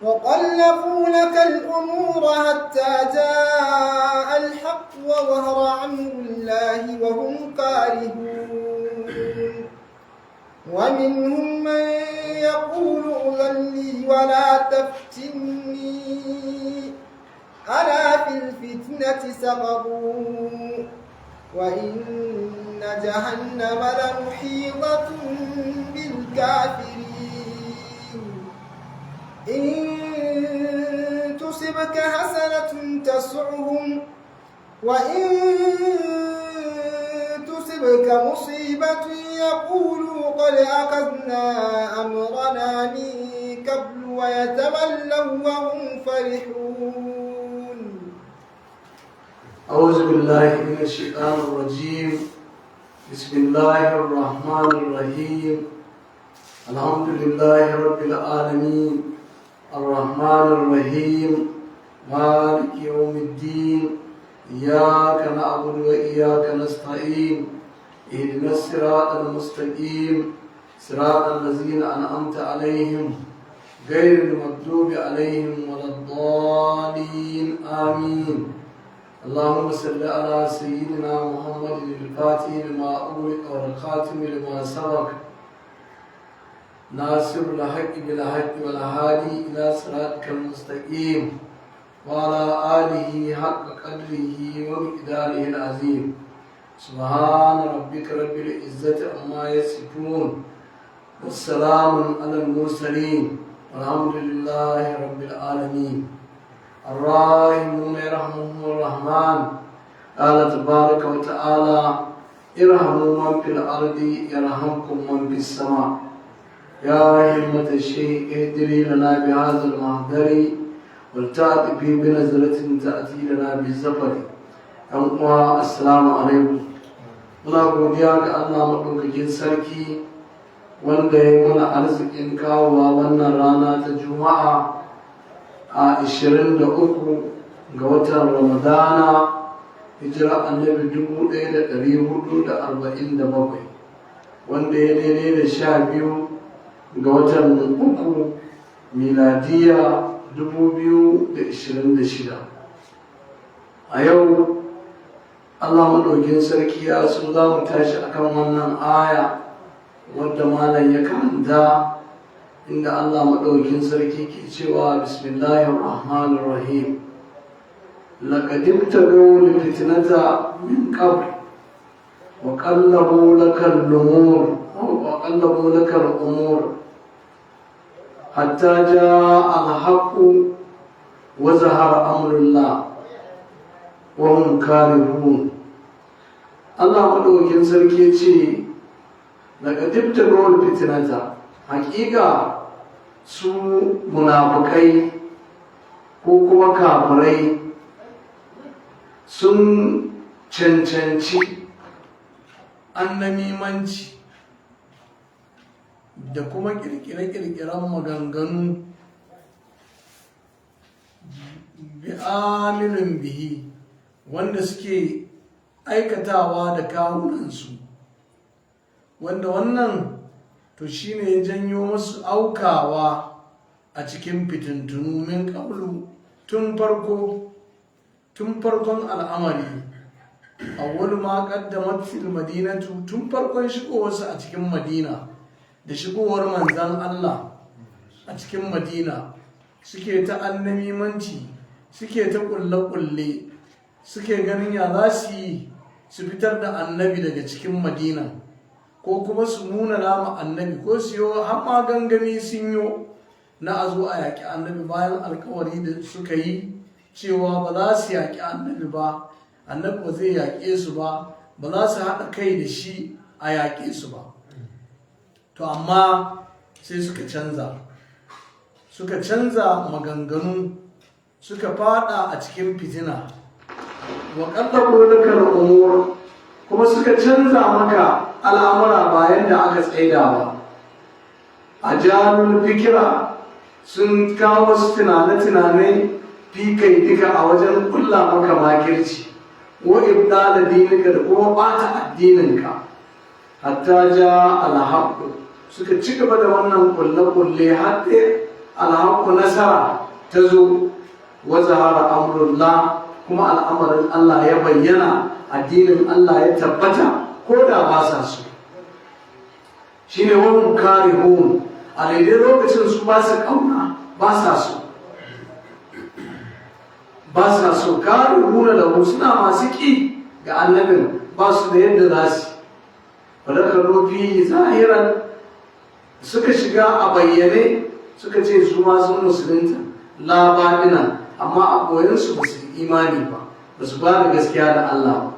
وقلبوا لك الأمور حتى جاء الحق وظهر أمر الله وهم كارهون ومنهم من يقول أذن لي ولا تفتني ألا في الفتنة سقطوا وإن جهنم لمحيطة بالكافرين إن تصبك حسنة تسعهم وإن تصبك مصيبة يقولوا قد أخذنا أمرنا من قبل ويتولوا وهم فرحون. أعوذ بالله من الشيطان الرجيم. بسم الله الرحمن الرحيم. الحمد لله رب العالمين الرحمن الرحيم مالك يوم الدين إياك نعبد وإياك نستعين اهدنا الصراط المستقيم صراط الذين أنعمت عليهم غير المغضوب عليهم ولا الضالين آمين. اللهم صل على سيدنا محمد الفاتح لما أغلق والخاتم لما سبق ناصر الحق بالحق والهادي إلى صراطك المستقيم وعلى آله حق قدره ومقداره العظيم. سبحان ربك رب العزة عما يصفون والسلام على المرسلين والحمد لله رب العالمين. الراحمون يرحمهم الرحمن قال تبارك وتعالى ارحموا من في الأرض يرحمكم من في السماء. يا همة الشيخ اهدري لنا بهذا المحضر ولتأتي بنزلة تأتي لنا بالزفر. السلام عليكم. muna godiya ga Allah maɗaukakin sarki wanda ya mana arzikin kawowa wannan rana ta Juma'a a 23 ga watan Ramadana hijira annabi 1447 wanda ya daidai da 12 ga watan uku miladiya 2026. A yau Allah maɗaukin sarki ya so za mu tashi akan wannan aya wadda malam ya karanta inda Allah maɗaukin sarki ke cewa bismillahir rahmanir rahim laqad ibtagaw lifitnata min qabl wa qallabu lakal umur hatta jaa al-haqq wa zahara amrullah wa hum karihun. Allah maɗaukin sarki ce daga dibtagowar fitinata hakika su munafukai ko kuma kafirai sun cancanci annamimanci da kuma kirkire-kirkiren maganganu bi amilin bihi wanda suke aikatawa da kawunansu, wanda wannan to shine ya janyo musu aukawa a cikin fitintunu min qablu tun farkon al'amari awwal ma qaddamat fil madinatu tun farkon shigowarsu a cikin Madina da shigowar manzan Allah a cikin Madina suke ta annamimanci suke ta kulle-kulle suke ganin ya za su yi su fitar da annabi daga cikin Madina ko kuma su nuna nama annabi ko su yi hamma gangami sun yi na a zo a yaƙi annabi bayan alkawari da suka yi cewa ba za su yaƙi annabi ba, annabi ba zai yaƙe su ba, ba za su haɗa kai da shi a yaƙe su ba. To amma sai suka canza maganganu suka fada a cikin fitina wa qallabu lakal umur kuma suka canza maka al'amura bayan da aka tsaida ba. Ajalul fikira sun kawo wasu tunane-tunane fi kai duka a wajen kulla maka makirci wa ibdala dinika da kuma bata addininka hatta ja alhaq suka ci gaba da wannan kulle-kulle alhaku nasara ta zo wa zahara amrullah kuma al'amarin Allah ya bayyana addinin Allah ya tabbata ko da ba sa so shine wani karihun a daidai lokacin su ba su kauna ba sa so karihuna da suna masu ƙi ga annabin ba su da yadda za su wadda rofi zahiran suka shiga a bayyane suka ce su ma sun musulunta labadina amma a koyansu ba su imani ba su ba da gaskiya da Allah ba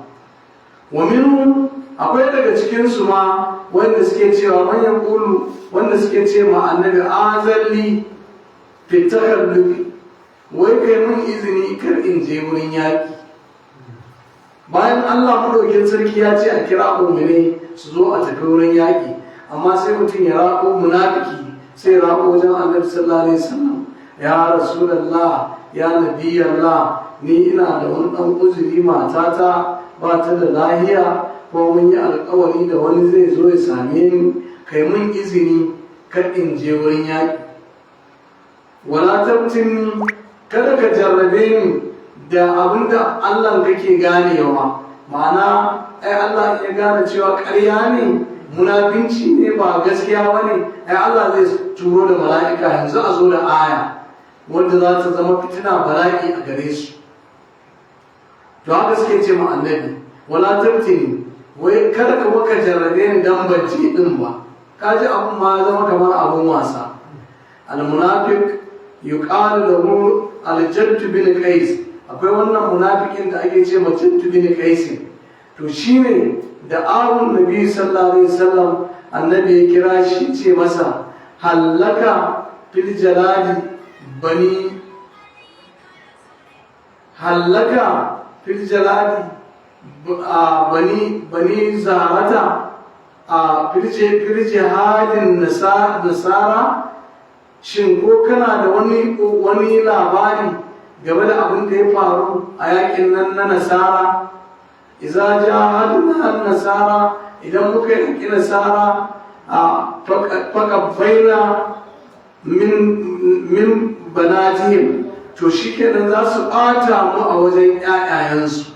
wa minhum akwai daga cikinsu ma wanda suke cewa manyan kulu wanda suke ce ma annabi azalli fitakar dubi wai kai mun izini kar in je wurin yaƙi bayan Allah madaukin sarki ya ce a kira mu'mini su zo a tafi wurin yaƙi amma sai mutum ya raƙo munafiki sai ya raƙo wajen annabi sallallahu alaihi wasallam ya rasulullah ya nabiyallah ni ina da wani ɗan uzuri matata ba ta da lahiya ko mun yi alƙawari da wani zai zo ya same ni kai mun izini kar in je wurin yaƙi wala tabtin kada ka jarrabe ni da abinda Allah kake ganewa ma'ana ai Allah ya gane cewa ƙarya ne munafinci ne ba gaskiya bane ai Allah zai turo da mala'ika yanzu a zo da aya wanda za ta zama fitina bala'i a gare su to haka suke ce ma annabi wala tabtini wai kada ka baka jarrabe ni dan bacci din ba kaji abun ma zama kamar abun wasa al-munafiq yuqalu lahu al-jadd bin qais akwai wannan munafikin da ake ce ma jadd bin qais to shine da awun nabi sallallahu alaihi wasallam annabi ya kira shi ce masa hallaka fil jalali bani hallaka fil jalali bani zarata a firje halin nasara shin ko kana da wani labari game da abin da ya faru a yakin nan na nasara iza jahadna nasara idan muka yaki nasara a faƙabbaina min banatihim to shikenan za su ɓata mu a wajen ƴaƴayensu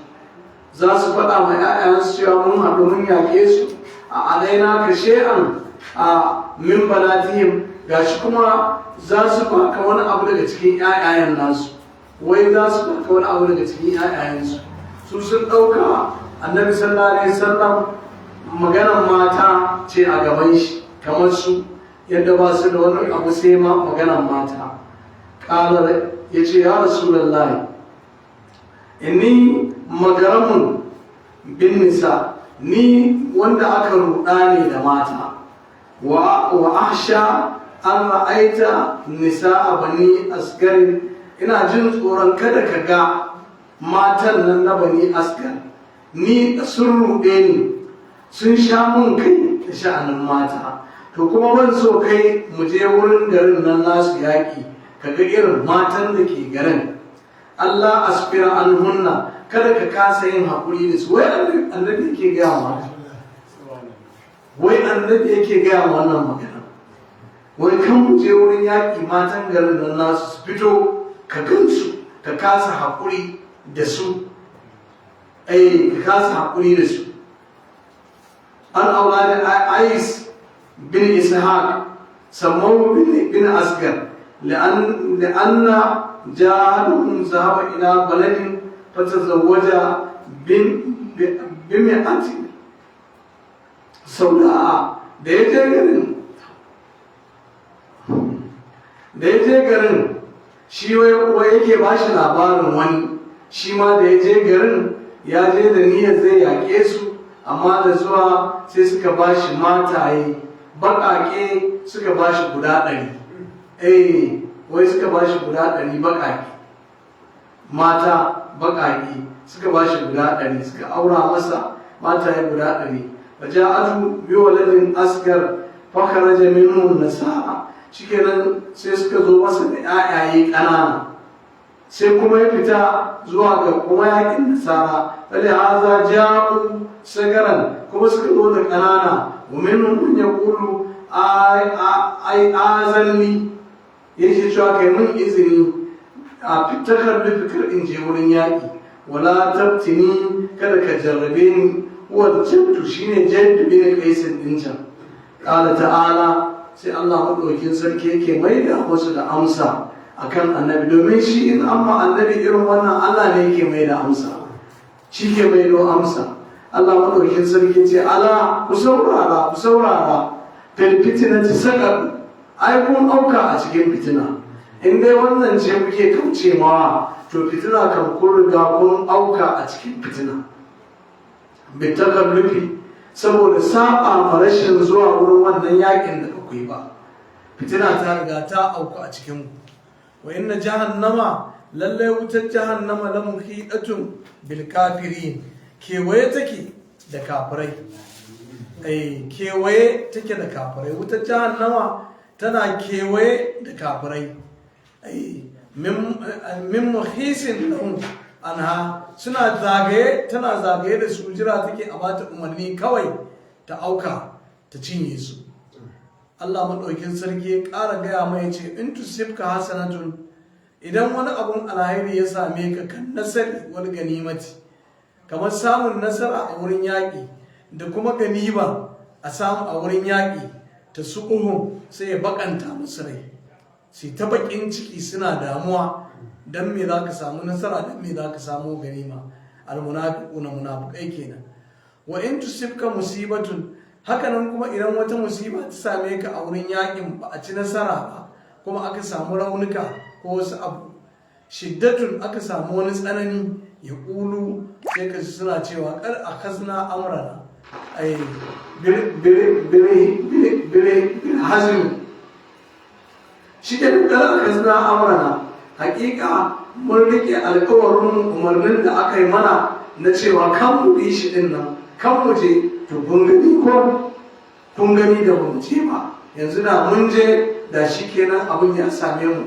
za su faɗa ma ƴaƴayensu cewa mun haɗu mun yaƙe su a alaina ka she'an a min banatihim gashi kuma za su baka wani abu daga cikin ƴaƴayen nasu wai za su baka wani abu daga cikin ƴaƴayensu su sun ɗauka annabi sallallahu alaihi wasallam maganar mata ce a gaban shi kamar su yadda ba su da wani abu sai ma maganar mata ƙalar ya ce ya rasulullahi inni magaramun bin nisa ni wanda aka ruɗa ne da mata wa ahsha an ra'aita nisa a bani asgarin ina jin tsoron kada ka ga matan nan na bani asgar ni sun ruɗe ni sun sha mun kai da sha'anin mata to kuma ban so kai mu je wurin garin nan nasu yaƙi kaga irin matan da ke garin Allah asfira an hunna kada ka kasa yin haƙuri da su wai annabi yake gaya ma wai annabi yake gaya ma wannan magana wai kan mu je wurin yaƙi matan garin nan nasu su fito ka gansu ka kasa haƙuri da su ka kasa haƙuri da su an aulad Ais bin Ishaq sammu bin Asgar لأن جاءهم ذهب إلى بلد فتزوج بمئة سوداء da ya je garin shi wai yake ba shi labarin wani shi ma da ya je garin ya je da niyyar zai yaƙe su amma da zuwa sai suka ba shi mataye baƙaƙe suka ba shi guda 100 wai suka ba shi guda 100 baƙaƙe mata baƙaƙe suka ba shi guda 100 suka aura masa mataye guda 100 faja'atu bi waladin asgar fakharaja minhu nasara shikenan sai suka zo masa da ƴaƴaye ƙanana sai kuma ya fita zuwa ga kuma yakin nasara bale haza ja'u sagaran kuma suka zo da ƙanana wa minhum man yaqulu ai azalli yake cewa kai mun izini a fitakar da fikir in je wurin yaƙi wala tabtini kada ka jarrabe ni wal jaddu shine jaddu bin qaisin din can qala ta'ala sai Allah madaukin sarki yake maida musu da amsa akan annabi domin shi in amma annabi irin wannan Allah ne yake maida amsa shi ke maido amsa Allah madaukin sarki ce ala ku saurara fil fitnati saqat ai kun auka a cikin fitina in dai wannan ce kuke kauce mawa to fitina kan kun riga kun auka a cikin fitina bitakallufi saboda saba ma rashin zuwa wurin wannan yakin da ba yi ba fitina ta riga ta auka a cikin ku wa inna jahannama lalle wutar jahannama la muhidatun bil kafirin kewaye take da kafirai kewaye take da kafirai wutar jahannama tana kewaye da kafirai min muhisin lahum anha suna zagaye tana zagaye da su jira take a bata umarni kawai ta auka ta cinye su Allah madaukin sarki ya ƙara gaya mai ce in tusibka hasanatun idan wani abun alheri ya same ka kan nasari wal ganimati kamar samun nasara a wurin yaƙi da kuma ganima a samu a wurin yaƙi ta suƙuhun sai ya bakanta musu rai sai ta baƙin ciki suna damuwa dan me za ka samu nasara dan me za ka samu ganima almunafiquna munafiqai kenan wa in tusibka musibatun hakanan kuma idan wata musiba ta same ka a wurin yakin ba a ci nasara ba kuma aka samu raunuka ko wasu abu shiddatun aka samu wani tsanani ya ƙulu sai ka ji suna cewa kar a kasna amrana ai bire hazmi shi ke kar a kasna amrana hakika mun rike alkawarin umarnin da aka yi mana na cewa kan mu bi shi din nan kan mu je to kun gani ko kun gani da mu je ba yanzu da mun je da shi kenan abin ya same mu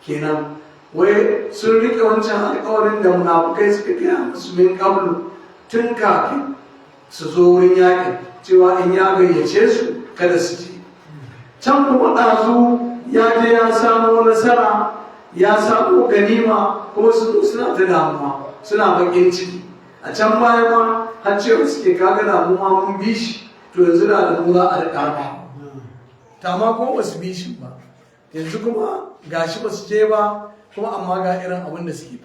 kenan wai sun rike wancan alkawarin da munafukai suka gaya musu min qablu tun kafin su zo wurin yakin cewa in ya gayyace su kada su je can kuma ɗazu ya je ya samu nasara ya samu ganima kuma su suna ta damuwa suna bakin ciki a can baya ma har cewa suke kaga damuwa mun bi shi to yanzu da mu za a riƙa ba ta ma kuma ba su bi shi ba yanzu kuma gashi ba su je ba kuma amma ga irin abin da suke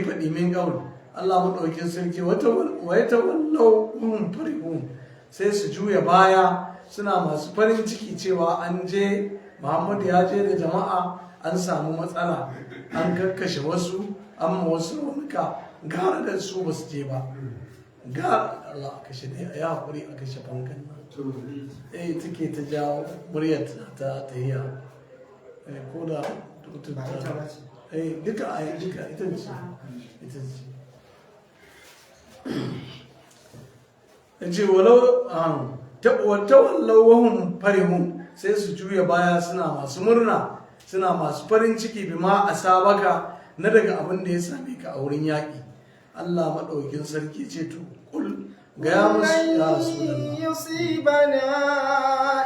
faɗi min ƙaun Allah maɗaukin sarki wata wallau hum farihun sai su juya baya suna masu farin ciki cewa an je Muhammadu ya je da jama'a an samu matsala an kakkashe wasu an ma wasu raunuka gara da su ba su je ba gara Allah a kashe ne a yi haƙuri a kashe fankan nan take ta jawo muryar ta tahiya ko da duka a yi duka ita ce walau wata wallau wahun farihun sai su juya baya suna masu murna suna masu farin ciki bi ma a sabaka na daga abin da ya same ka a wurin yaƙi Allah maɗaukin sarki ce to kul gaya musu ya rasulullah yusibana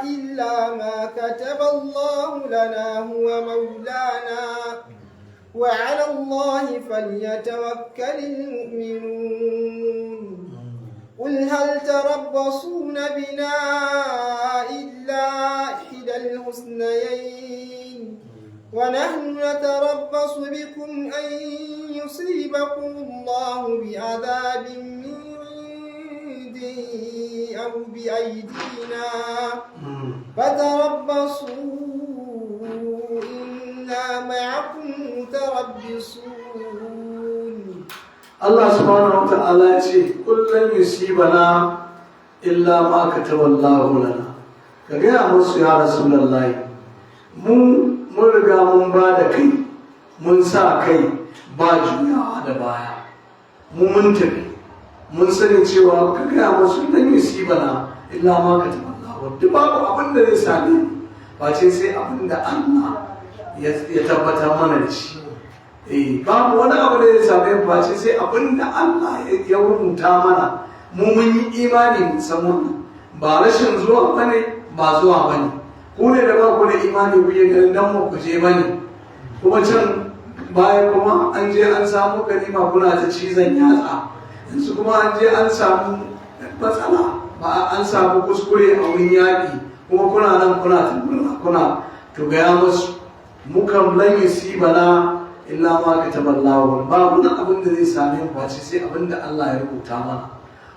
illa ma kataba Allah lana huwa maulana wa 'ala Allah falyatawakkalul mu'minun قل هل تربصون بنا إلا إحدى الحسنيين ونحن نتربص بكم أن يصيبكم الله بعذاب من عنده أو بأيدينا فتربصوا إنا معكم متربصون Allah subhanahu wa ta'ala ya ce kullum yusibana illa ma kataballahu lana ka gaya musu ya rasulullahi mun riga mun ba da kai mun sa kai ba juyawa da baya mun tafi mun sani cewa ka gaya musu lan yusibana illa ma kataballahu duk babu abin da zai same ba ce sai abin da Allah ya tabbatar mana da shi babu wani abu da ya same ba ce sai abinda Allah ya rubuta mana mu mun yi imani musamman ba rashin zuwa bane ba zuwa bane ku ne da ba ku da imani kuke ganin dan mu ku je bane, kuma can baya kuma an je an samu ganima kuna ta cizon yatsa, yanzu kuma an je an samu matsala ba an samu kuskure a wurin yaƙi kuma kuna nan kuna tambuna kuna to gaya musu mukan lan yusibana illa ma kataballahu, babu na abin da zai same mu face sai abin da Allah ya rubuta mana.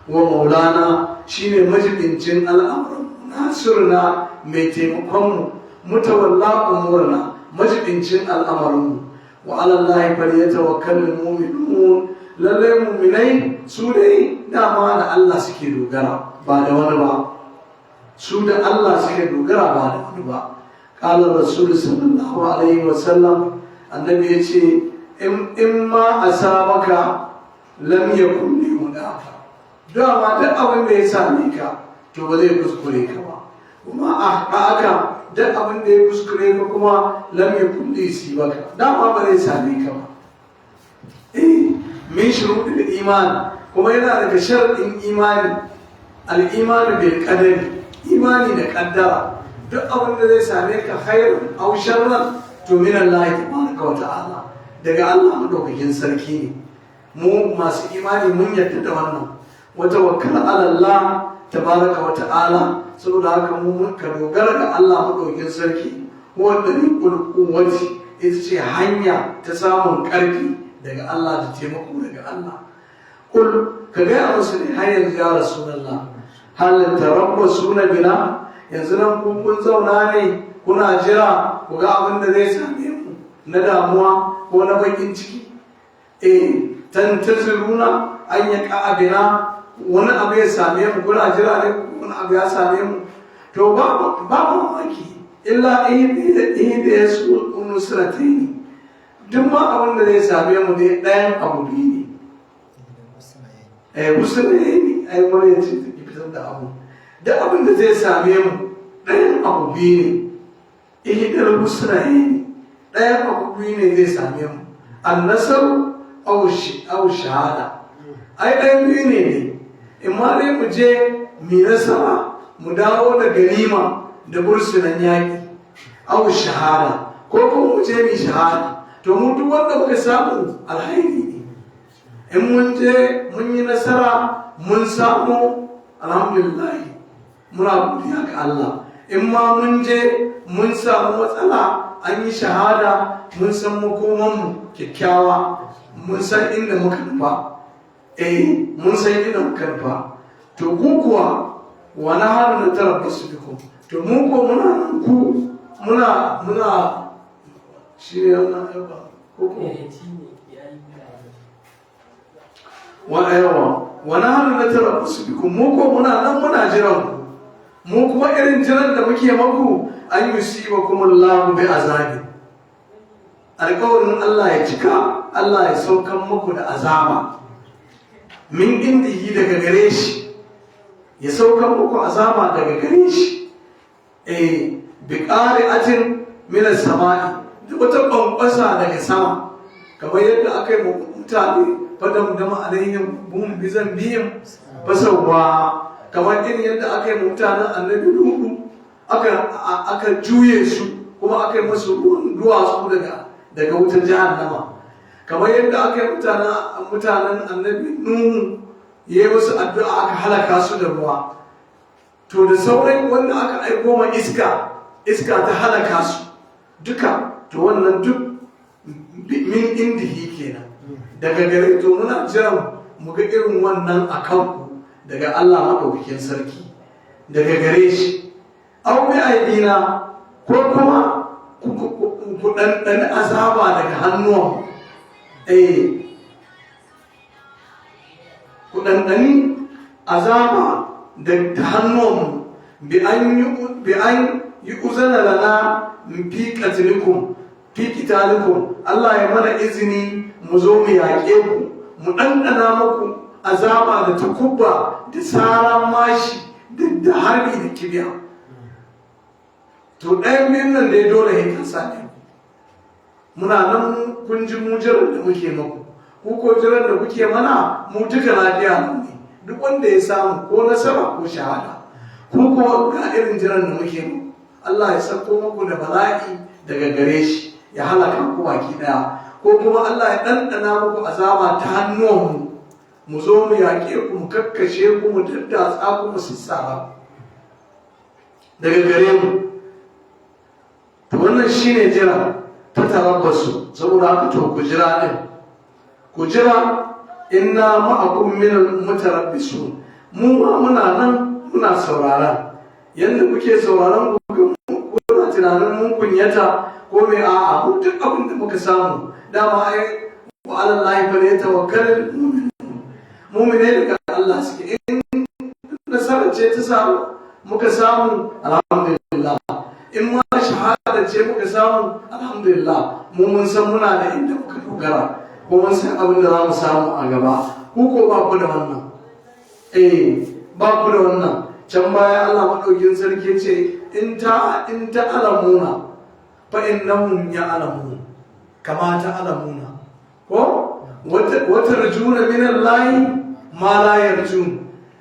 Wa maulana shine majibincin al'amuran, nasirna mai taimakon mu, mutawalla umurna majibincin al'amarin mu. Wa ala Allahi falyatawakkalul mu'minun, lalle mu'minai su dai dama da Allah suke dogara ba da wani ba, su da Allah suke dogara ba da wani ba. Qala Rasul sallallahu alaihi wasallam, annabi yace in ma asabaka lam yakun li mudafa, dama duk abin da ya same ka to ba zai kuskure ka ba, kuma aka duk abin da ya kuskure ka kuma lam yakun li sibaka, dama ba zai same ka ba. Min shuruɗin iman, kuma yana daga sharɗin imani al-imanu bil qadari, imani da kaddara. Duk abin da zai same ka khairun aw sharran to min Allah tabaraka wa ta'ala, daga Allah madaukakin sarki ne. Mu masu imani mun yarda da wannan, wa tawakkal ala Allah tabaraka wa ta'ala, saboda haka mu ka dogara ga Allah madaukakin sarki, wanda ne quwwati ita ce hanya ta samun ƙarfi daga Allah da taimako daga Allah. Kul ka gaya musu ne har yanzu ya Rasulullah, hal tarabbasuna bina, yanzu nan kun zauna ne kuna jira ku ga abin da zai same mu na damuwa ko na bakin ciki. Tantaziruna an ya ka'abina, wani abu ya same mu kuna jira ne wani abu ya same mu, to ba mamaki illa da ya su nusratai, duk ma abin da zai same mu ne ɗayan abu biyu ne. Musulmi ai wani ce ta fitar da abu, duk abin da zai same mu ɗayan abu biyu ne. Ihidar musulmi ɗayan abu biyu ne zai same mu, annasaru aw shahada. Ai ɗayan biyu ne, in ma dai mu je mu nasara mu dawo da ganima da bursunan yaƙi, aw shahada, ko kuma mu je mu shahada. To mu duk wanda muka samu alhairi ne, in mun je mun yi nasara mun samu alhamdulillah muna godiya ga Allah, in ma mun je mun samu matsala an yi shahada mun san makomanmu kyakkyawa, mun san inda muka nufa, mun san inda muka nufa. To ku kuwa wani har na tarabbasu bikum, to mu ko muna shi ne wannan aiwa koko wani hannu na tarabbasu bikum, mu ko muna nan muna jiran ku, mu kuma irin jiran da muke maku an yusiba kuma Allah bi azabi, alƙawarin Allah ya cika, Allah ya saukan muku da azaba min indihi daga gare shi, ya saukan muku azaba daga gare shi. Bi qari'atin min as-sama'i, da wata ƙwanƙwasa daga sama, kamar yadda aka yi mutane fadam dama alaihim bum bizan biyim fasawwa, kamar irin yadda aka yi mutanen annabi Nuhu aka juye su kuma aka yi masu ruwan duwatsu daga wutar jahannama, kamar yadda aka yi mutanen annabi Nuhu ya yi wasu addu'a aka halaka su da ruwa. To da sauran wanda aka aiko ma iska ta halaka su duka, to wannan duk min indihi kenan daga gare. To muna jiran mu ga irin wannan a kanku daga Allah maɗaukakin sarki, daga gare shi. Au bi aidina, ko kuma ku ɗanɗani azaba daga hannuwan, ku ɗanɗani azaba da hannuwanmu, bi an yi uzana lana fi qitalikum, Allah ya mana izini mu zo mu yaƙe ku, mu ɗanɗana muku azaba da takubba da tsaran mashi da harbi da kibiya. To ɗayan biyun nan dai dole ya kansa ne. Muna nan kun ji mu jiran da muke maku, ku ko jiran da kuke mana mu duka lafiya nan ne, duk wanda ya samu ko nasara ko shahada, ku ko ga irin jiran da muke maku Allah ya sako muku da bala'i daga gare shi ya halaka ku baki daya, ko kuma Allah ya ɗanɗana muku azaba ta hannuwanmu mu zo mu yaƙe ku mu kakkashe ku mu daddatsa ku mu sassara daga gare mu. To wannan shine jira ta tarabbasu, saboda haka to ku jira din, ku jira inna ma'akum minal mutarabbisun, mu ma muna nan muna saurara. Yanda kuke sauraron ku kuna tunanin mun kunyata ko me, a'a mu duk abin da muka samu dama ai wa alallahi fa yatawakkalul mu'minu daga Allah suke. In nasarar ce ta samu muka samu alhamdulillah, in ma shahada ce muka samu alhamdulillah, mu mun san muna da inda muka dogara ko mun san abin da za mu samu a gaba. Ku ko ba ku da wannan, ba ku da wannan. Can baya Allah maɗaukin sarki ce in ta alamuna fa innahum ya'lamun kama ta alamuna, ko wata rajuna min Allah ma la yarjun.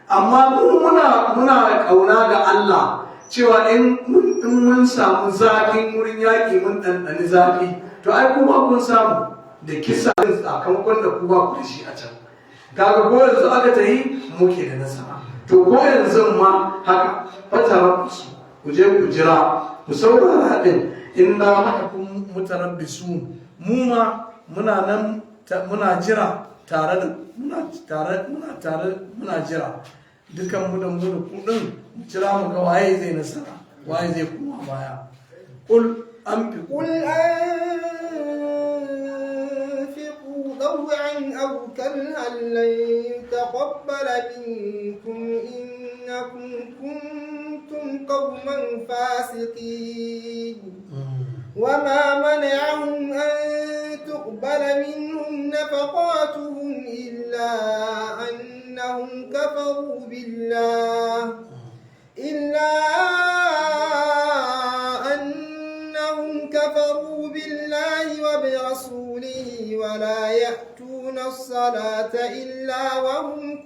Amma muna kauna ga Allah cewa in mun samu zafin wurin yaƙi mun ɗanɗani zafi, to ai kuma kun samu da kisa sakamakon da ku ba ku da shi a can. Kaga ko yanzu aka ta yi muke da nasara, to ko yanzu ma haka fatarabbasu, ku je ku jira ku saurara din, inna ma'akum mutarabbisun, mu ma muna nan muna jira tare da muna jira dukan mu da ku din mu jira mu ga waye zai nasara waye zai kuma baya. Qul anfiqu طوعا أو كرها لن يتقبل منكم إنكم كنتم قوما فاسقين. وما منعهم أن تقبل منهم نفقاتهم إلا أنهم كفروا بالله وبرسوله ولا يأتون الصلاة إلا وهم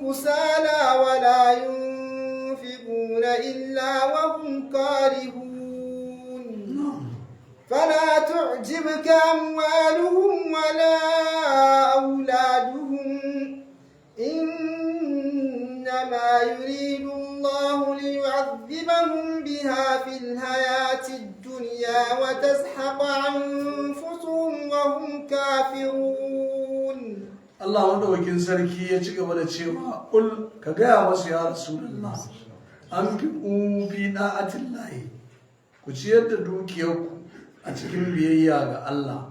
كسالى ولا ينفقون إلا وهم كارهون. فلا تعجبك أموالهم ولا أولادهم، إنما يريد الله ليعذبهم بها في الحياة الدنيا وتزهق أنفسهم وهم كافرون. Allah madaukakin sarki ya ci gaba da cewa kul ka gaya masu ya rasulullah an fi fi da'atillahi, ku ciyar da dukiyarku a cikin biyayya ga Allah,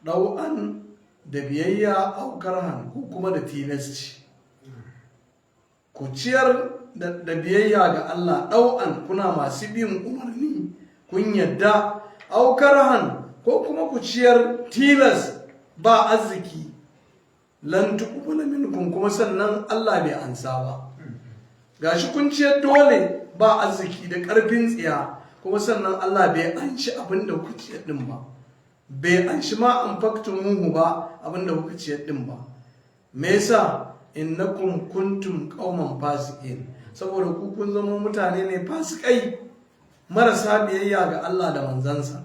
ɗau'an da biyayya aukarhan ko kuma da tilasci. Ku ciyar da biyayya ga Allah ɗau'an kuna masu bin umarni kun yadda, aukarhan ko kuma ku ciyar tilas ba arziki, lan tuqbala minkum kuma sannan Allah bai ansa ba. Gashi kun ciyar dole ba arziki da ƙarfin tsiya, kuma sannan Allah bai anshi abin da kuka ciyar din ba, bai anshi ma anfaqtumuhu ba abin da kuka ciyar din ba. Me yasa? Innakum kuntum qauman fasiqin, saboda ku kun zama mutane ne fasikai marasa biyayya ga Allah da manzansa.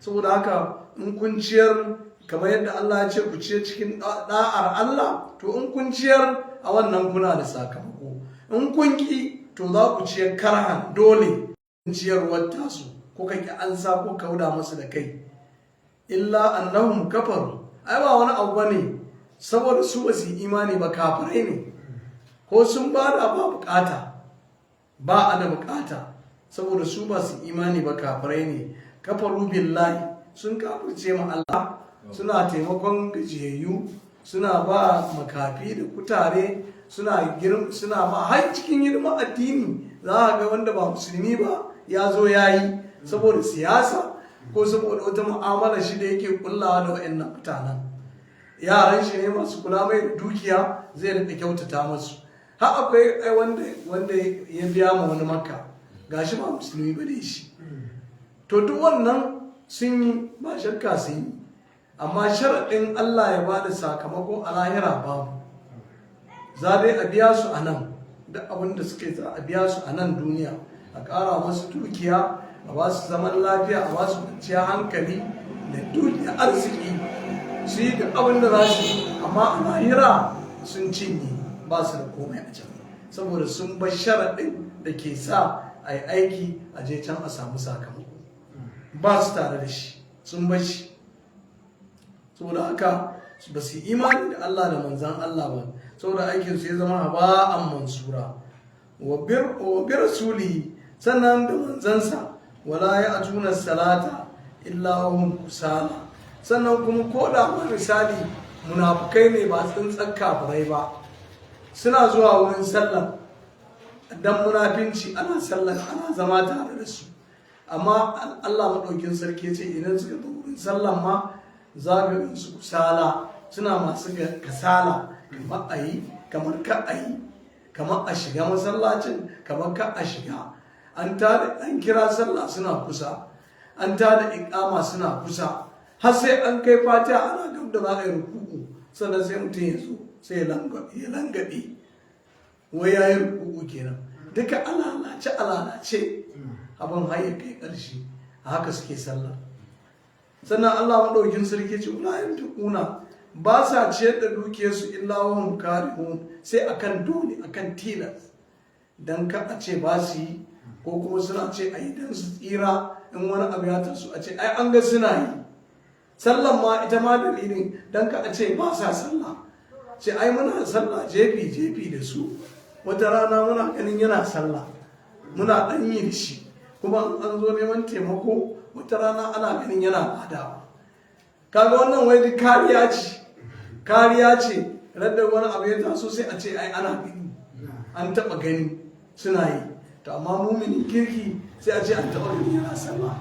Saboda haka in kun ciyar kamar yadda Allah ya ce ku ciyar cikin da'ar Allah, to in kun ciyar a wannan kuna da sakamako. In kun ki to za ku ciyar karhan dole, ciyarwar tasu kuka ki an sa ko kauda masu da kai. Illa annahum kafaru, ai ba wani abu bane, saboda su ba su imani ba, kafirai ne, ko sun bada ba bukata, ba a da bukata, saboda su ba su imani ba, kafirai ne. Kafaru billahi, sun kafirce ma Allah, suna taimakon gajiyayyu, suna ba makafi da kutare, suna ba har cikin girman addini za a ga wanda ba musulmi ba ya zo ya yi, saboda siyasa ko saboda wata mu'amala shi da yake kullawa da wa'annan mutanen. Yaran shi ne masu kula mai da dukiya zai rika kyautata masu. Har akwai wanda ya biya ma wani makka, gashi ba musulmi ba da shi. To duk wannan sun yi, ba shakka sun yi, amma sharaɗin Allah ya ba da sakamako a lahira babu. Za dai a biya su a nan duk abin da suke za a biya su a nan duniya, a ƙara masu dukiya, a ba su zaman lafiya, a ba su kwanciyar hankali da dukiya arziki, su yi duk abin da za su yi, amma a lahira sun cinye ba su da komai a can, saboda sun bar sharaɗin da ke sa a yi aiki a je can a samu sakamako, ba su tare da shi, sun bar shi. Saboda haka ba su imani da Allah da manzan Allah ba, saboda aikinsu ya zama haba'an mansura. Wa bir rasulihi, sannan da manzansa, wala ya atuna salata illa hum kusala. Sannan kuma ko da ma misali munafukai ne ba tsintsan kafirai ba, suna zuwa wurin sallah dan munafinci, ana sallah ana zama tare da su, amma Allah maɗaukin sarki ce idan suka zo wurin sallah ma za ka gan su kusala, suna masu kasala, kamar a yi kamar ka a yi, kamar a shiga masallacin kamar ka a shiga. An kira sallah suna kusa, an tada iqama suna kusa, har sai an kai fatiha ana gab da za a yi ruku'u, sannan sai mutum ya zo sai ya langabe wai ya yi ruku'u kenan. Duka alalace abin har ya kai ƙarshe, a haka suke sallah. Sannan Allah maɗaukin sarki ce ulayen tukuna ba sa ciyar da dukiyarsu illa wa hum karihun, sai akan dole, akan tilas, dan ka a ce ba su yi, ko kuma suna ce a yi dan su tsira in wani abu ya taso a ce ai an ga suna yi. Sallan ma ita ma dalilin dan ka a ce ba sa sallah, ce ai muna sallah jefi da su, wata rana muna ganin yana sallah muna ɗan yi da shi, kuma an zo neman taimako wata rana ana ganin yana badawa. Kaga wannan wai duk kariya ce radda wani abu ya taso sai a ce ai ana gani, an taɓa gani suna yi. To amma muminin kirki sai a ce an taɓa ganin yana sallah,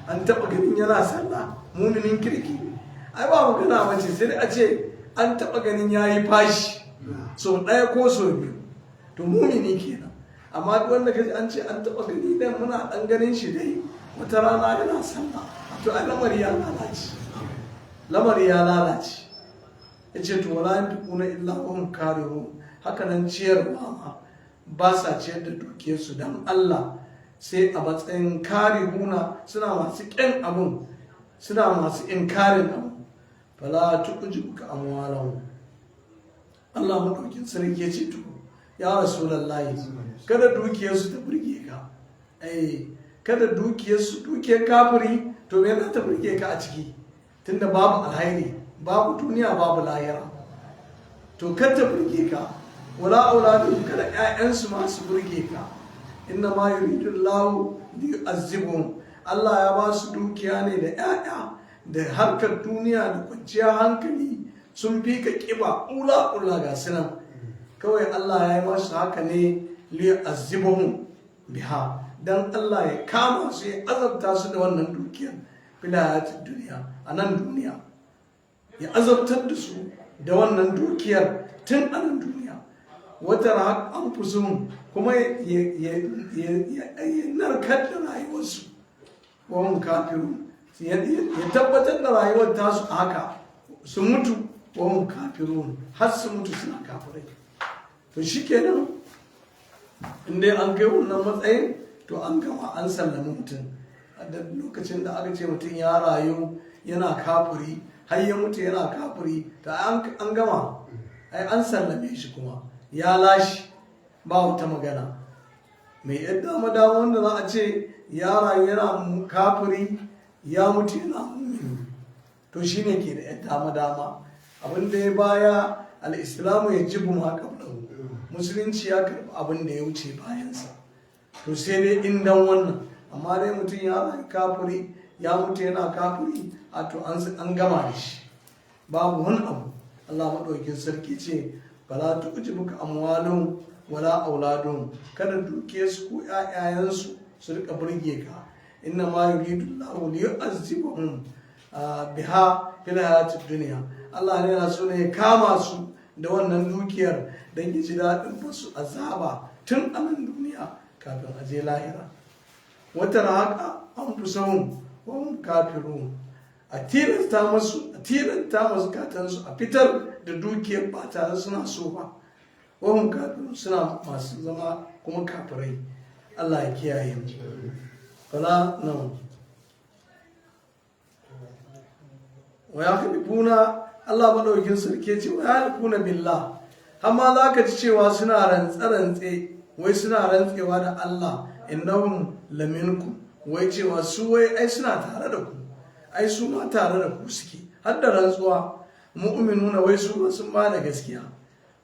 an taɓa ganin yana sallah. Muminin kirki ai ba magana wace, sai dai a ce an taɓa ganin ya yi fashi sau ɗaya ko sau biyu, to mumini kenan. Amma duk wanda kaji an ce an taɓa gani dan muna ɗan ganin shi dai wata rana yana sallah, to ai lamari ya lalace. Ya ce to wala yanfiquna illa hum karihun, haka nan ciyarwa ma ba sa ciyar da dukiyarsu dan Allah sai a matsayin karihuna, suna masu ƙyan abun, suna masu inkarin abun. Fala tu'jibuka amwalahum, Allah madaukin sarki ya ce to ya rasulullahi kada dukiyarsu ta burge ka, kada dukiyar kafiri to me za ta burge ka a ciki, tunda babu alhairi, babu duniya, babu lahira, to kar ta burge ka. Wala auladun, kada ƴaƴansu ma su burge ka. Inna ma yuridu Allahu li yu'azzibhum, Allah ya ba su dukiya ne da ƴaƴa da harkar duniya da kwanciyar hankali, sun fi ka kiba ula ga sunan, kawai Allah ya yi masu haka ne li yu'azzibhum biha, dan Allah ya kama su, ya azabta su da wannan dukiyar fil hayatid duniya, a nan duniya ya azabtar da su da wannan dukiyar tun a nan duniya. Wata an fusun kuma ya narkar da rayuwarsu, wahun kafiru, ya tabbatar da rayuwar tasu a haka, su mutu wahun kafiru, har su mutu suna kafirai. To shi kenan inda an kai wannan matsayin, to an gama, an sallami mutum. A da lokacin da aka ce mutum ya rayu yana kafiri har ya mutu yana kafiri, ta an gama, ai an sallame shi, kuma ya lashe, ba wata magana. Mai yadda madama wanda za a ce ya rayu yana kafiri ya mutu yana mumini, to shine ke da yadda madama. Abin da ya baya al-islamu ya jibu ma qablahu, musulunci ya karɓi abin da ya wuce bayansa, to sai dai indan wannan. Amma dai mutum ya rayu kafiri ya mutu yana kafiri, a to an gama da shi, babu wani abu. Allah maɗaukin sarki ce fala tu'jibuka amwaluhum wala auladuhum, kada dukiyarsu ko ƴaƴayensu su rika burge ka. Inna ma yuridu Allahu li yu'azzibahum biha fil hayatid dunya, Allah ne yana so ne ya kama su da wannan dukiyar dan ya ji daɗin musu azaba tun a nan duniya kafin a je lahira. Wata haka an fi sahun wahum kafirun, a tilasta masu katansu a fitar da dukiyar ba tare suna so ba. wahum kafirun suna masu zama kuma kafirai. Allah ya kiyaye mu. Fala nan wa yahlifuna, Allah madaukin sarki ce wa yahlifuna billah, amma za ka ji cewa suna rantse wai suna rantsewa da Allah innahum laminku, wai cewa su wai ai suna tare da ku, ai su ma tare da ku suke, har da rantsuwa. Mu'minuna, wai su ma sun ba da gaskiya.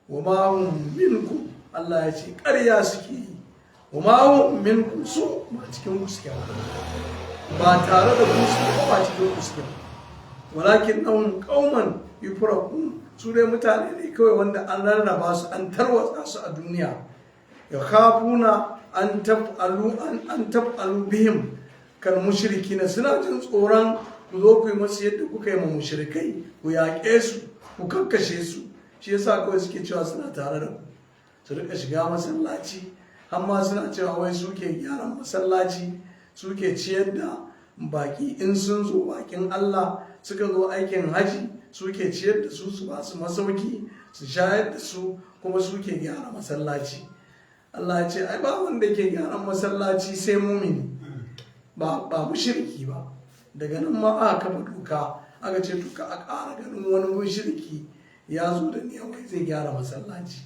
Wa ma hum minkum, Allah ya ce ƙarya suke yi. Wa ma hum minkum, su ba cikin ku suke ba tare da ku suke ba cikin ku suke, walakin nahum qauman yufraqun, su dai mutane ne kawai wanda an rarraba su, an tarwatsa su a duniya. Yakhafuna an taf'alu bihim kal mushrikina, suna jin tsoron ku zo ku yi masu yadda kuka yi ma mushrikai, ku yaƙe su, ku kakkashe su. Shi yasa kawai suke cewa suna tare da ku, su rika shiga masallaci, amma suna cewa wai suke gyaran masallaci, suke ciyar da baki in sun zo bakin Allah suka zo aikin haji, suke ciyar da su, su ba su masauki, su shayar da su, kuma suke gyara masallaci. Allah ya ce ai ba wanda ke gyaran masallaci sai mumini, ba mushriki ba. Daga nan ma aka kafa doka, aka ce duka a ƙara ganin wani mushriki ya zo da niyyar wai zai gyara masallaci,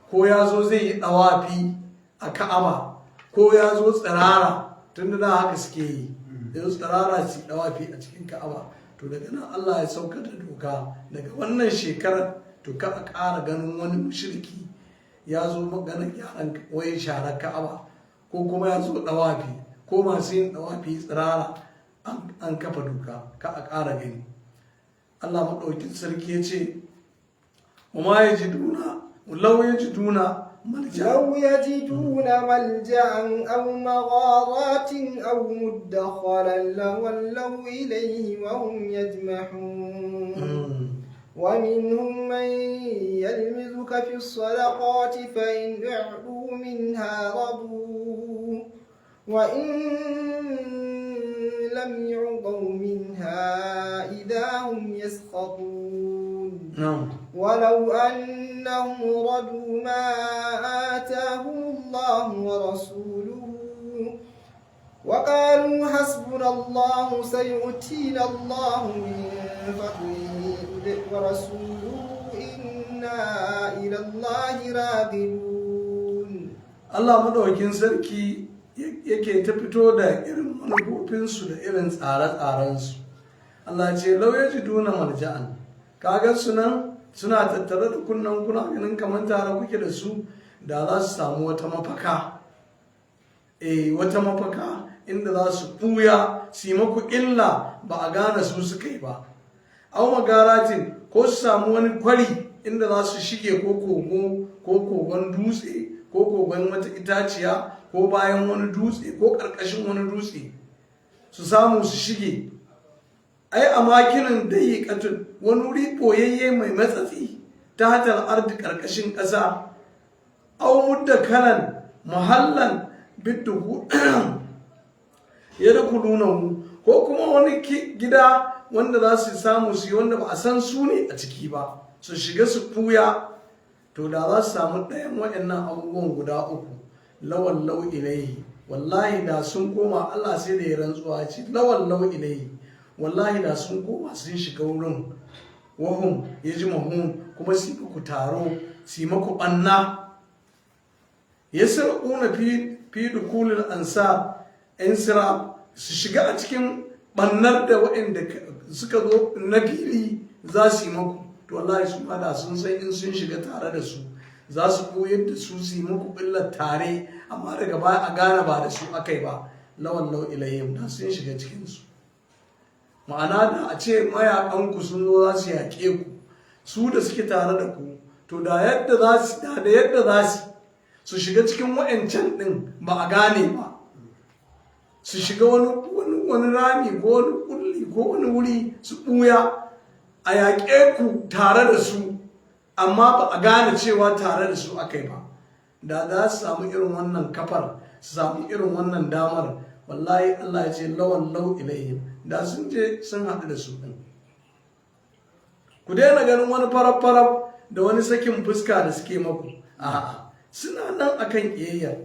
ko ya zo zai yi ɗawafi a Ka'aba, ko ya zo tsirara, tun da haka suke yi, da tsirara su ɗawafi a cikin Ka'aba. To daga nan Allah ya sauka da doka, daga wannan shekarar to ka a ƙara ganin wani mushriki ya zo maganar gyaran wai sharar Ka'aba, ko kuma ya zo ɗawafi, ko masu yin ɗawafi tsirara, an kafa doka ka a ƙara gani. Allah maɗaukin sarki ya ce وما يجدون لو يجدون ملجأ أو مغارات أو مدخلا لولوا إليه وهم يجمحون ومنهم من يلمزك في الصدقات فإن أعطوا منها رضوا وإن لم يعطوا منها إذا هم يسخطون ولو أنهم رضوا ما آتاهم الله ورسوله وقالوا حسبنا الله سيؤتينا الله من فضله ورسوله إنا إلى الله راغبون. Allah madaukakin sarki yake ta fito da irin manufofinsu da irin tsare-tsarensu. Allah ce lau yajiduna malja'an, kaga su nan suna tattare da kunnan kuna ganin kamar tare kuke da su, da za su samu wata mafaka, wata mafaka inda za su ɓuya su yi maku illa ba a gane su suka yi ba. Au magaratin, ko su samu wani kwari inda za su shige, ko kogo ko kogon dutse ko kogon wata itaciya ko bayan wani dutse ko ƙarƙashin wani dutse, su samu su shige. Ai a makinin da yi katun, wani wuri ɓoyayye mai matsatsi ta hatar ardi ƙarƙashin ƙasa. Au mudda karan muhallan bidduhu ya da kulunahu, ko kuma wani gida wanda za su samu su yi wanda ba a san su ne a ciki ba, su shiga su ɓuya. To da za su samu ɗayan waɗannan abubuwan guda uku, lawallau ilaihi, wallahi da sun koma. Allah sai da ya rantsuwa ce lawallau ilaihi, wallahi da sun koma sun shiga wurin. Wahum yajmahun, kuma su yi ku taro, su yi maku ɓanna. Yasra'una fi dukulil ansar, insira, su shiga a cikin ɓannar da waɗanda suka zo na fili za su yi maku. To wallahi su ma da sun san in sun shiga tare da su za su koyar da su yi muku billar tare, amma daga baya a gane ba da su akai ba. Lawallau ilayhim, da sun shiga cikinsu. Ma'ana da a ce mayaƙanku sun zo za su yaƙe ku, su da suke tare da ku, to da yadda za su shiga cikin wa'ancan ɗin ba a gane ba, su shiga wani rami ko wani kulli ko wani wuri su ɓuya, a yaƙe ku tare da su, amma ba a gane cewa tare da su akai ba. Da za su samu irin wannan kafar, su samu irin wannan damar, wallahi Allah ya ce lawallau ilayhim, da sun je sun haɗu da su ɗin. Ku daina ganin wani farab-farab da wani sakin fuska da suke maku. a'a suna nan akan ƙiyayya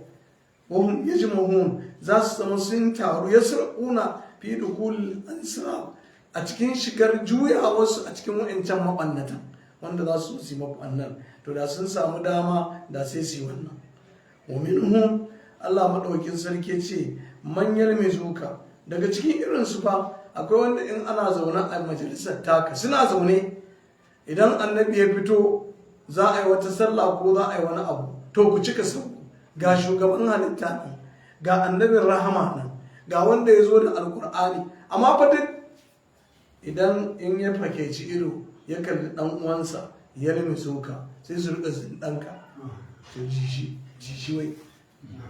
wahum yajmahun za su zama sun taru yasra'una fi dukul ansra a cikin shigar juyawarsu a cikin wa'ancan maɓannatan wanda za su yi maɓannan to da sun samu dama da sai su yi wannan wa minhum Allah maɗaukin sarki ce manyan mai zuka daga cikin irinsu fa akwai wanda in ana zaune a majalisar taka suna zaune idan annabi ya fito za a yi wata sallah ko za a yi wani abu to ku cika sauku ga shugaban halitta ne ga annabin rahama nan ga wanda ya zo da alkur'ani amma fa duk idan in ya fakeci ido ya kalli dan uwansa ya rami soka sai su rika zindanka to jishi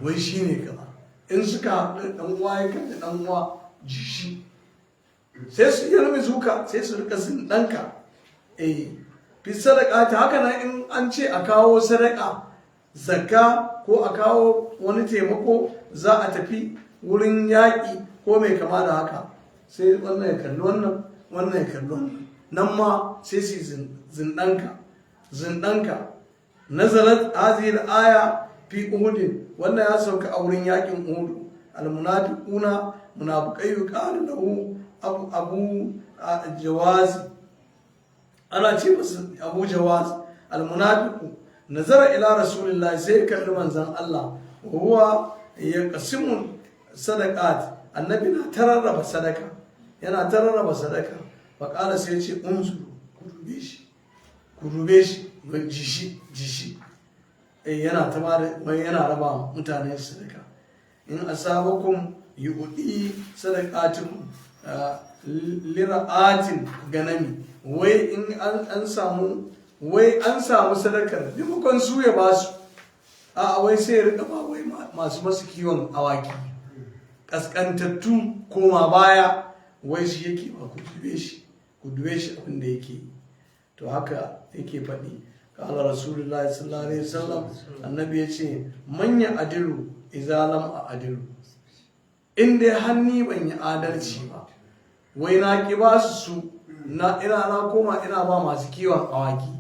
wai shi ne kaza in suka haɗu dan uwa ya kalli dan uwa jishi sai su yi rami soka sai su rika zindanka fi sadaka ta haka nan in an ce a kawo sadaka zakka ko a kawo wani taimako za a tafi wurin yaƙi ko mai kama da haka sai wannan ya kalli wannan ya kalli wannan nan ma sai su zindanka nazalat hadhihi al-aya fi uhud wannan ya sauka a wurin yaƙin uhud al-munafiquna munafiqai yuqalu lahu abu jawaz ana ce masa abu jawaz al-munafiqu nazara ila rasulillahi sai kalli manzon Allah huwa yaqsimu sadaqat annabi na tararraba sadaka yana tararraba sadaka faƙala sai ce unzuru ku rube shi jishi yana ta bada yana raba mutane sadaka in asabakum yu'ti sadaqatin lira'atin ganami wai in an samu sadakar maimakon su ya ba su a wai sai ya rika ba wai masu kiwon awaki kaskantattu koma baya wai shi yake ba ku dube shi abin da yake to haka yake faɗi kala rasulullahi sallallahu alaihi wasallam annabi ya ce manya adilu izalam a adilu in dai hanni ban yi adalci ba wai na ki ba su ina koma ina ba masu kiwon awaki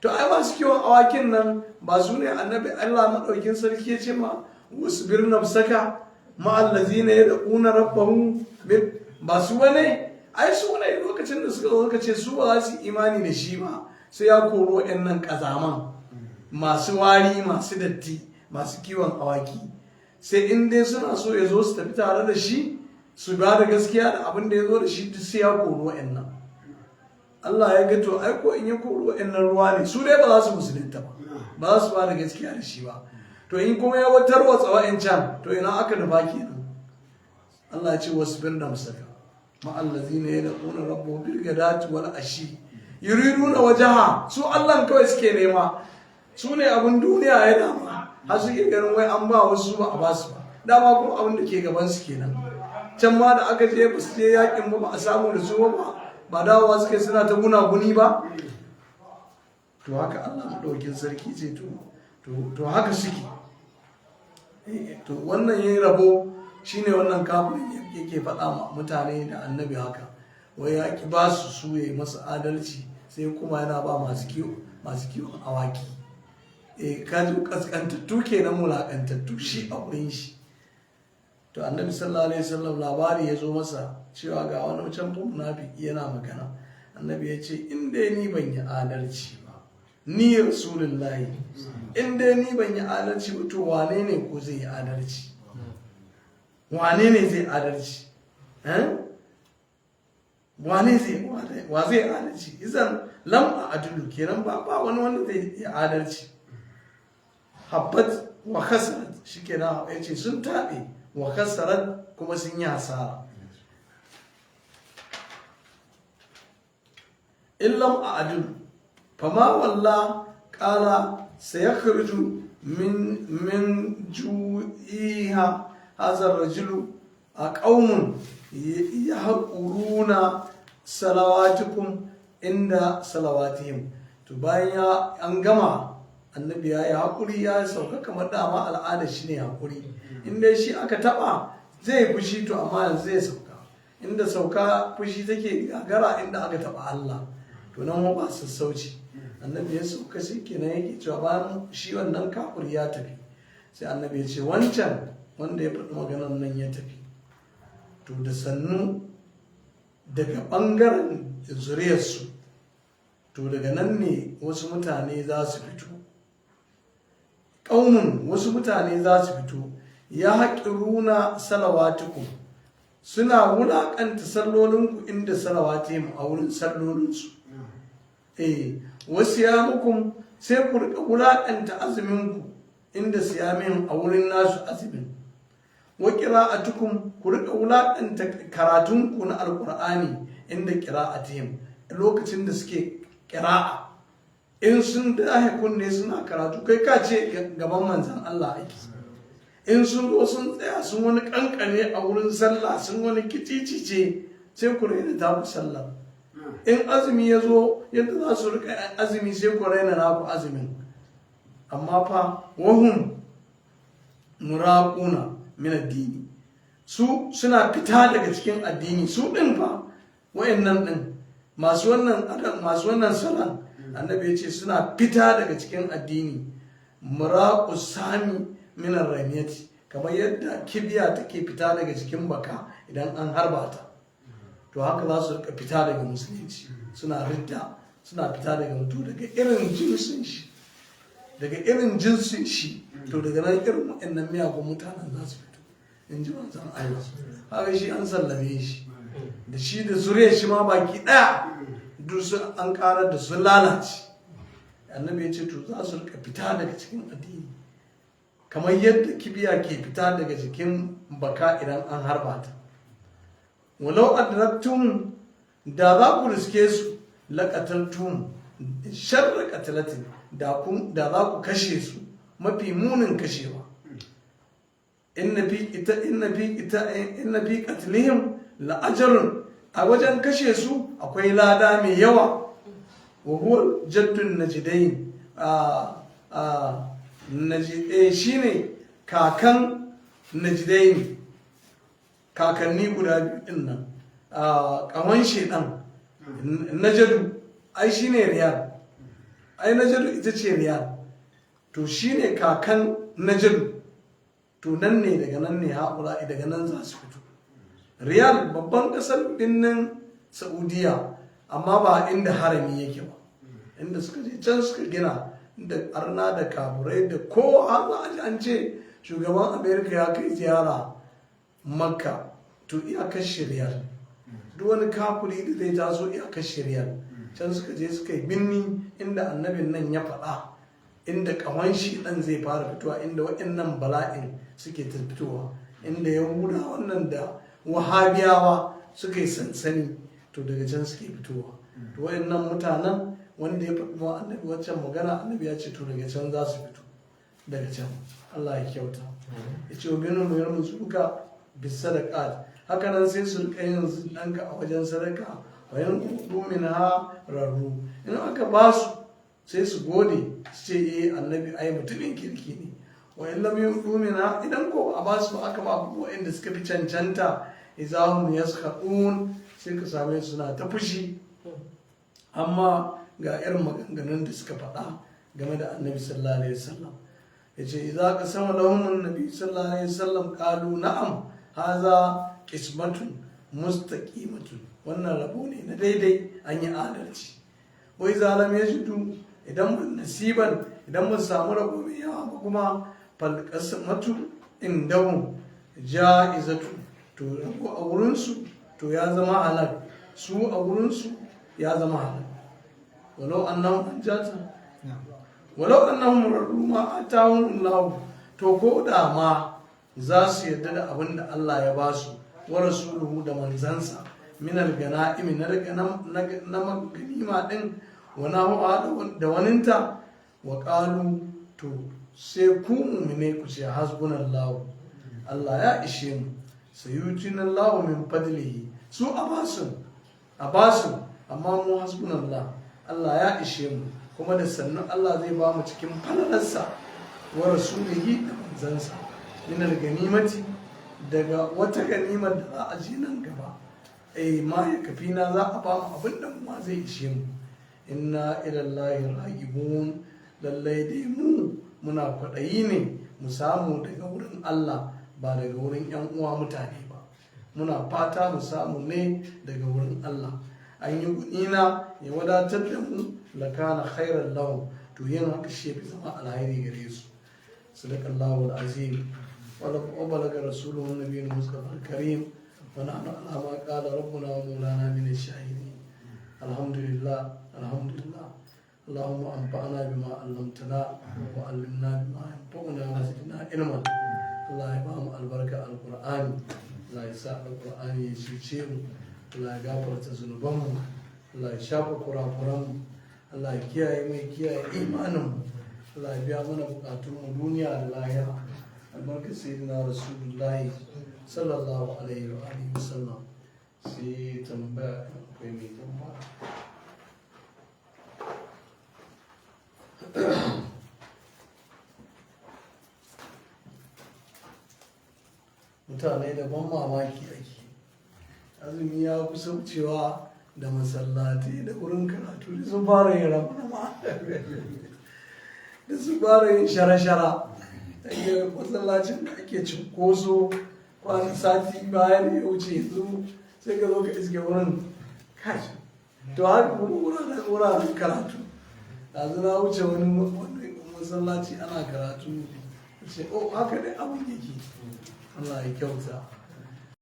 to ai masu kiwon awakin nan ba su ne annabi Allah madaukin sarki ya ce ma wasbir nafsaka ma'allazina yad'una rabbahum ba su wane ai su ne lokacin da suka ce su ba za su imani da shi ba sai ya koro nan kazaman masu wari masu datti masu kiwon awaki sai in dai suna so ya zo su tafi tare da shi su ba da gaskiya da abin da ya zo da shi duk sai ya koro nan Allah ya ga to ai ko in ya koro nan ruwa ne su dai ba za su musulunta ba za su ba da gaskiya da shi ba to in kuma ya tarwatsa wa'ancan to ina aka nufa kenan Allah ya ce wasbir nafsaka ma allazina yad'una rabbahum bil ghadati wal ashi yuriduna wajha su Allah kawai suke nema su ne abin duniya ya dama har suke ganin wai an ba wasu ba a ba su ba dama kuma abin da ke gaban su kenan can ma da aka je ba su je yakin ba a samu da su ba dawowa suke suna ta gunaguni ba to haka Allah madaukin sarki ce to haka suke to wannan yayin rabo shine wannan kafirin yake faɗa ma mutane da annabi haka wai ya ki ba su yayi masa adalci sai kuma yana ba masu kiwon awaki kaji kaskantattu kenan mulakantattu shi a wurin shi to annabi sallallahu alaihi wasallam labari ya zo masa cewa ga wani can munafiki yana magana annabi ya ce in dai ni ban yi adalci ba ni rasulullahi in dai ni ban yi adalci ba to wane ne ko zai yi adalci wane ne zai adalci wa zai adalci izan lam a adulu kenan ba wani wanda zai yi adalci habbat wa kasarat shikenan ya ce sun taɓe wa kasarat kuma sun yi hasara illam a adulu fama walla kala sayakhruju min ju'iha hazar rajulu a qaumun yahquruna salawatukum inda salawatihim to bayan an gama annabi ya yi haƙuri ya sauka kamar dama al'ada shi ne haƙuri inda shi aka taɓa zai fushi to amma yanzu zai sauka inda sauka fushi take gagara inda aka taɓa Allah to nan ba sassauci annabi ya sauka shi kenan yake cewa bayan shi wannan kafir ya tafi sai annabi ya ce wancan wanda ya faɗi maganar nan ya tafi to da sannu daga ɓangaren zuriyarsu to daga nan ne wasu mutane za su fito ƙaunin wasu mutane za su fito ya haƙiruna salawatukum suna wulaƙanta sallolinku inda salawatihim a wurin sallolinsu wasu ya mukum sai ku riƙa wulaƙanta azuminku inda siyamin a wurin nasu azumin wa qira'atukum ku riƙa wulaƙanta karatunku na alƙur'ani inda qira'atihim lokacin da suke ƙira'a in sun dahe kunne suna karatu kai ka ce gaban manzan Allah ake in sun zo sun tsaya sun wani kankane a wurin sallah sun wani kicicice sai ku raina taku sallah in azumi ya zo yadda za su rika azumi sai ku raina naku azumin amma fa wahum muraquna min addini su suna fita daga cikin addini su din fa wayannan din masu wannan salon annabi ya ce suna fita daga cikin addini muraqu sami min ramiyati kamar yadda kibiya take fita daga cikin baka idan an harba ta to haka za su rika fita daga musulunci suna ridda suna fita daga mutu daga irin jinsin shi to daga nan irin waɗannan miyagun mutanen za su fito in ji manzon Allah haka shi an sallame shi da shi da zuriyar shi ma baki ɗaya duk sun an karar da sun lalace annabi ya ce to za su rika fita daga cikin addini kamar yadda kibiya ke fita daga jikin baka idan an harba ta walau adraktum da za ku riske su laqataltum sharra qatalatin da za ku kashe su mafi munin kashewa inna fi qatlihim la ajrun a wajen kashe su akwai lada mai yawa wa huwa jaddun najidain shine kakan najidain kakanni guda biyu din nan kaman shedan najadu ai shine riyal ai najadu ita ce riyal to shine kakan najadu to nan ne daga nan ne haƙura daga nan za su fito riyal babban ƙasar birnin saudiya amma ba inda harami yake ba inda suka je can suka gina da arna da kaburai da ko an ce shugaban amerika ya kai ziyara makka to iyakar riyal duk wani kafuri da zai taso iyakar riyal can suka je suka yi binni inda annabin nan ya faɗa inda kawan shi ɗan zai fara fitowa inda waɗannan bala'in suke fitowa inda yahuda wannan da wahabiyawa suka yi sansani to daga can suke fitowa to waɗannan mutanen wanda ya faɗi wa annabi waccan magana annabi ya ce to daga can za su fito daga can Allah ya kyauta ya ce wa binu mu yarmu suka bis sadaqat haka nan sai su rika yin danka a wajen sadaka wa yan min ha raru in aka ba su sai su gode su ce annabi ai mutumin kirki ne wa in lam yu'mina idan ko a ba su aka ba ku inda suka fi cancanta izahum yaskhadun sai ka same su suna ta fushi amma ga irin maganganun da suka faɗa game da annabi sallallahu alaihi wasallam yace idza qasama lahum annabi sallallahu alaihi wasallam qalu na'am haza qismatun mustaqimatun wannan rabo ne na daidai an yi adalci wai zalam yajidu idan nasiban idan mun samu rabo mai yawa ba kuma fal qasmatu indahum ja'izatu to rabo a wurin su to ya zama halal su a wurin su ya zama halal walau annahum rarruma atahum Allah to ko da ma za su yarda da abin da Allah ya ba su wa rasuluhu da manzansa min al-ganaim na ganima din wa nahu da waninta wa qalu to sai ku mu'mine ku ce hasbunallahu Allah ya ishe mu sayutinallahu min fadlihi su abasun amma mu hasbunallahu Allah ya ishe mu kuma da sannan Allah zai ba mu cikin falalarsa wa rasulihi da manzansa min ganimati daga wata ganimar da za a je nan gaba ma ya kafi na za a ba mu abin da ma zai ishe mu inna ilallahi ragibun, lallai dai mu muna kwaɗayi ne mu samu daga wurin Allah ba daga wurin 'yan uwa mutane ba. Muna fata mu samu ne daga wurin Allah. An yi gunina ya wadatar da mu lakana khairan lahum, to yin haka shi fi zama alhairi gare su. Sadaqallahu al-azim wa balaga rasuluhu nabiyyu mustafa al-karim wa nahnu ala ma qala rabbuna wa maulana min ash-shahidin. Alhamdulillah, alhamdulillah. اللهم انفعنا بما علمتنا وعلمنا بما ينفعنا وزدنا علما. الله يبارك البركه القران، الله يسع القران يشيشير، الله يغفر ذنوبنا، الله يشافى كراكرم، الله يكياye mai kiyaye imanin, Allah ya biya mana bukatun mu duniya da lahira. Albarka sayyidina rasulullahi sallallahu alaihi wa alihi wasallam. Sai tambaya akwai mai tambaya. Mutane da ban mamaki ake, azumi ya kusa wucewa da masallaci da wurin karatu da sun fara yin ramama da su fara yin shara-shara da masallacin da ake cinkoso kwanan sati bayan ya wuce yanzu sai ka zo ka iske wurin kashi. To haka kuma wuraren karatu, yanzu na wuce wani masallaci ana karatu, sai haka dai abin yake. Allah ya kyauta.